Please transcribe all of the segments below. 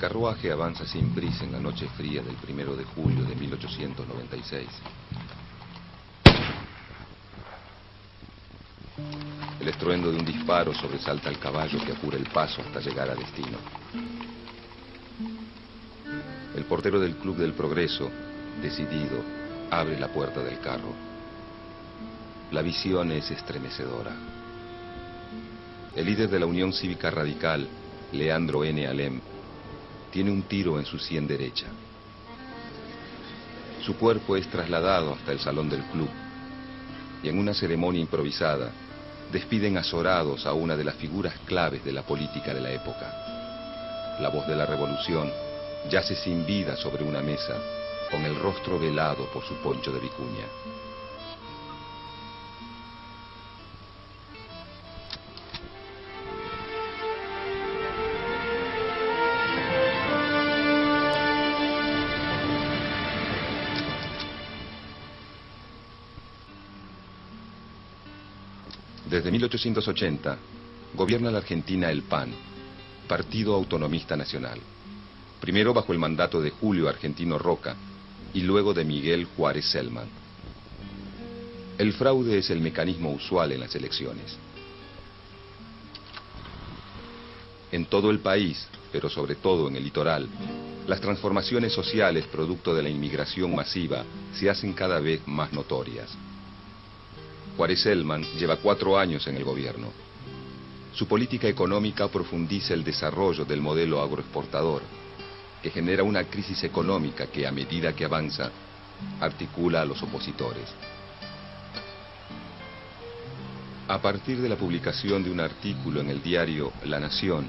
carruaje avanza sin prisa en la noche fría del 1 de julio de 1896. El estruendo de un disparo sobresalta al caballo que apura el paso hasta llegar a destino. El portero del Club del Progreso, decidido, abre la puerta del carro. La visión es estremecedora. El líder de la Unión Cívica Radical, Leandro N. Alem, tiene un tiro en su sien derecha. Su cuerpo es trasladado hasta el salón del club y en una ceremonia improvisada despiden azorados a una de las figuras claves de la política de la época. La voz de la revolución yace sin vida sobre una mesa con el rostro velado por su poncho de vicuña. Desde 1880, gobierna la Argentina el PAN, Partido Autonomista Nacional. Primero bajo el mandato de Julio Argentino Roca y luego de Miguel Juárez Celman. El fraude es el mecanismo usual en las elecciones. En todo el país, pero sobre todo en el litoral, las transformaciones sociales producto de la inmigración masiva se hacen cada vez más notorias. Juárez Celman lleva 4 años en el gobierno. Su política económica profundiza el desarrollo del modelo agroexportador, que genera una crisis económica que, a medida que avanza, articula a los opositores. A partir de la publicación de un artículo en el diario La Nación,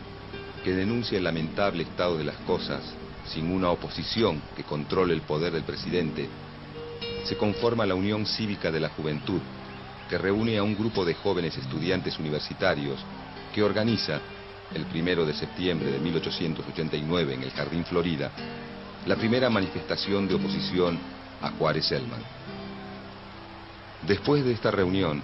que denuncia el lamentable estado de las cosas, sin una oposición que controle el poder del presidente, se conforma la Unión Cívica de la Juventud, que reúne a un grupo de jóvenes estudiantes universitarios que organiza, el 1 de septiembre de 1889 en el Jardín Florida, la primera manifestación de oposición a Juárez Celman. Después de esta reunión,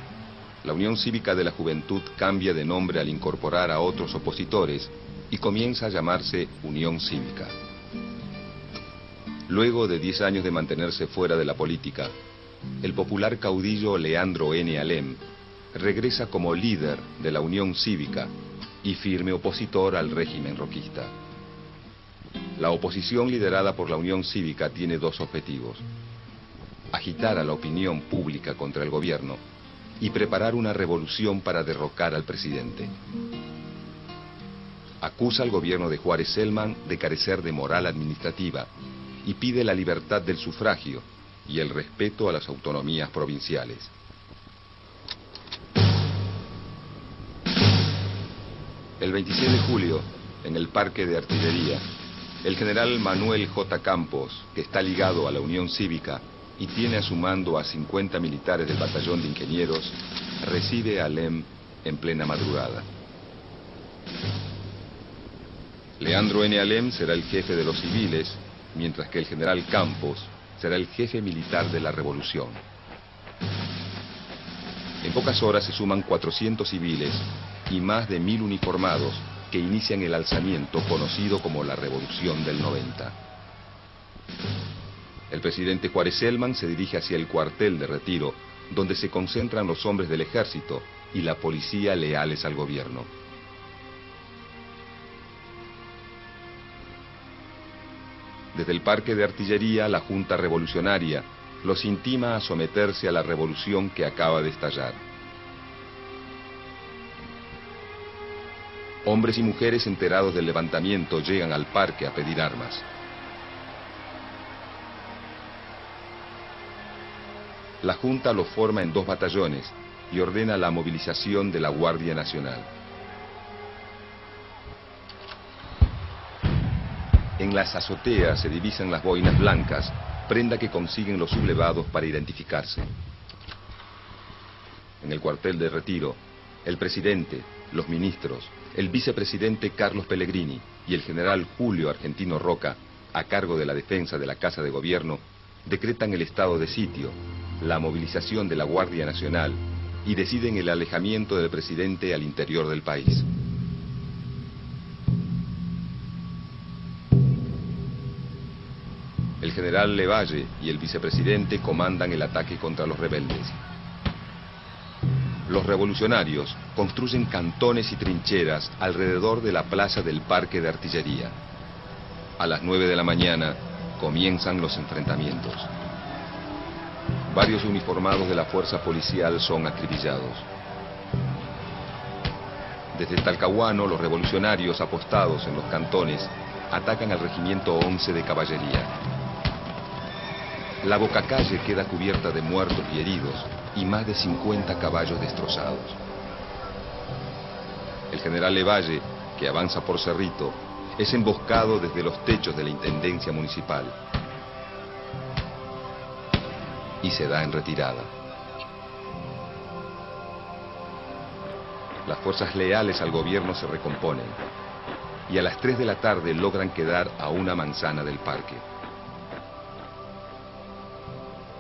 la Unión Cívica de la Juventud cambia de nombre al incorporar a otros opositores y comienza a llamarse Unión Cívica. Luego de 10 años de mantenerse fuera de la política, el popular caudillo Leandro N. Alem regresa como líder de la Unión Cívica y firme opositor al régimen roquista. La oposición liderada por la Unión Cívica tiene 2 objetivos: agitar a la opinión pública contra el gobierno y preparar una revolución para derrocar al presidente. Acusa al gobierno de Juárez Celman de carecer de moral administrativa y pide la libertad del sufragio y el respeto a las autonomías provinciales. El 26 de julio, en el Parque de Artillería, el general Manuel J. Campos, que está ligado a la Unión Cívica y tiene a su mando a 50 militares del batallón de ingenieros, recibe a Alem en plena madrugada. Leandro N. Alem será el jefe de los civiles, mientras que el general Campos será el jefe militar de la revolución. En pocas horas se suman 400 civiles y más de 1000 uniformados que inician el alzamiento conocido como la Revolución del 90. El presidente Juárez Celman se dirige hacia el cuartel de retiro, donde se concentran los hombres del ejército y la policía leales al gobierno. Desde el Parque de Artillería, la Junta Revolucionaria los intima a someterse a la revolución que acaba de estallar. Hombres y mujeres enterados del levantamiento llegan al parque a pedir armas. La Junta los forma en 2 batallones y ordena la movilización de la Guardia Nacional. En las azoteas se divisan las boinas blancas, prenda que consiguen los sublevados para identificarse. En el cuartel de retiro, el presidente, los ministros, el vicepresidente Carlos Pellegrini y el general Julio Argentino Roca, a cargo de la defensa de la Casa de Gobierno, decretan el estado de sitio, la movilización de la Guardia Nacional y deciden el alejamiento del presidente al interior del país. general Levalle y el vicepresidente comandan el ataque contra los rebeldes. Los revolucionarios construyen cantones y trincheras alrededor de la plaza del Parque de Artillería. A las 9 de la mañana comienzan los enfrentamientos. Varios uniformados de la fuerza policial son acribillados. Desde Talcahuano, los revolucionarios apostados en los cantones atacan al regimiento 11 de caballería. La bocacalle queda cubierta de muertos y heridos y más de 50 caballos destrozados. El general Levalle, que avanza por Cerrito, es emboscado desde los techos de la Intendencia Municipal y se da en retirada. Las fuerzas leales al gobierno se recomponen y a las 3 de la tarde logran quedar a una manzana del parque.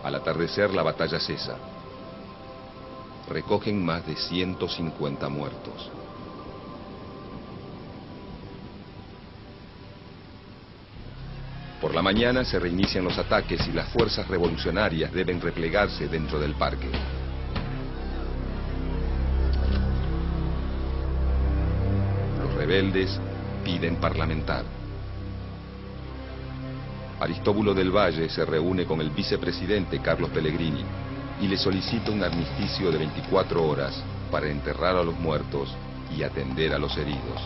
Al atardecer la batalla cesa. Recogen más de 150 muertos. Por la mañana se reinician los ataques y las fuerzas revolucionarias deben replegarse dentro del parque. Los rebeldes piden parlamentar. Aristóbulo del Valle se reúne con el vicepresidente Carlos Pellegrini y le solicita un armisticio de 24 horas para enterrar a los muertos y atender a los heridos.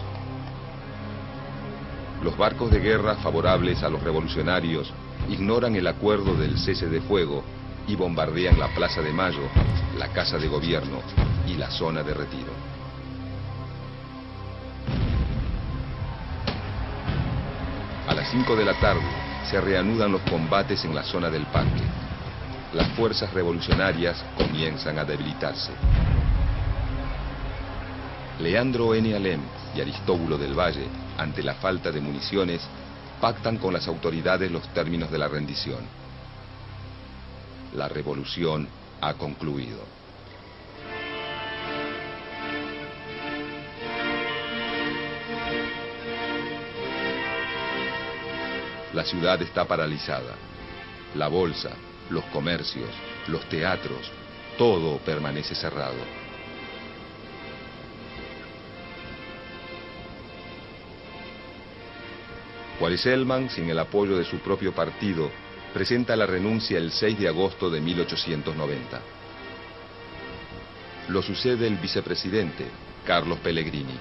Los barcos de guerra favorables a los revolucionarios ignoran el acuerdo del cese de fuego y bombardean la Plaza de Mayo, la Casa de Gobierno y la zona de retiro. A las 5 de la tarde se reanudan los combates en la zona del parque. Las fuerzas revolucionarias comienzan a debilitarse. Leandro N. Alem y Aristóbulo del Valle, ante la falta de municiones, pactan con las autoridades los términos de la rendición. La revolución ha concluido. La ciudad está paralizada. La bolsa, los comercios, los teatros, todo permanece cerrado. Guariselman, sin el apoyo de su propio partido, presenta la renuncia el 6 de agosto de 1890. Lo sucede el vicepresidente, Carlos Pellegrini.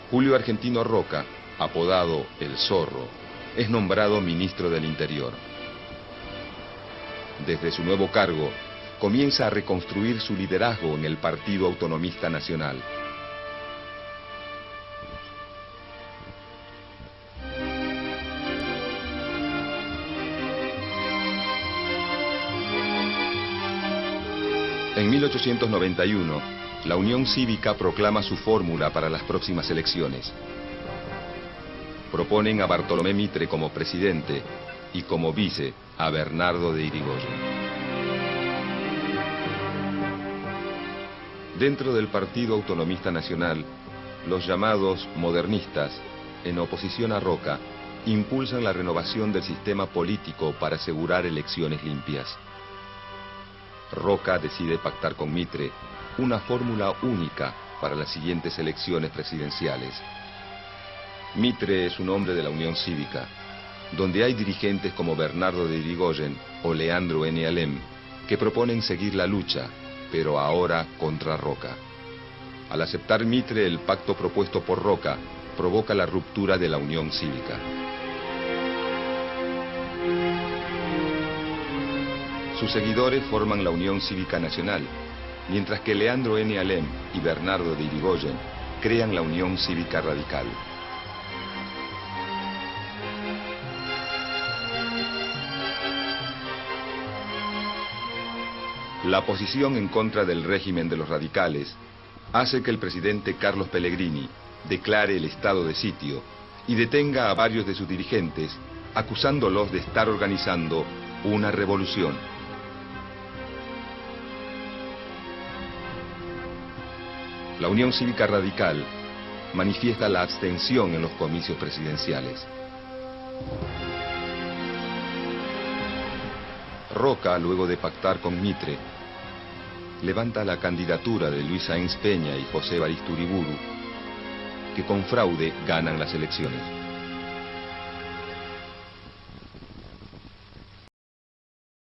Julio Argentino Roca, apodado El Zorro, es nombrado ministro del Interior. Desde su nuevo cargo, comienza a reconstruir su liderazgo en el Partido Autonomista Nacional. En 1891, la Unión Cívica proclama su fórmula para las próximas elecciones. Proponen a Bartolomé Mitre como presidente y como vice a Bernardo de Irigoyen. Dentro del Partido Autonomista Nacional, los llamados modernistas, en oposición a Roca, impulsan la renovación del sistema político para asegurar elecciones limpias. Roca decide pactar con Mitre una fórmula única para las siguientes elecciones presidenciales. Mitre es un hombre de la Unión Cívica, donde hay dirigentes como Bernardo de Irigoyen o Leandro N. Alem, que proponen seguir la lucha, pero ahora contra Roca. Al aceptar Mitre el pacto propuesto por Roca, provoca la ruptura de la Unión Cívica. Sus seguidores forman la Unión Cívica Nacional, mientras que Leandro N. Alem y Bernardo de Irigoyen crean la Unión Cívica Radical. La posición en contra del régimen de los radicales hace que el presidente Carlos Pellegrini declare el estado de sitio y detenga a varios de sus dirigentes, acusándolos de estar organizando una revolución. La Unión Cívica Radical manifiesta la abstención en los comicios presidenciales. Roca, luego de pactar con Mitre, levanta la candidatura de Luis Sáenz Peña y José Evaristo Uriburu, que con fraude ganan las elecciones.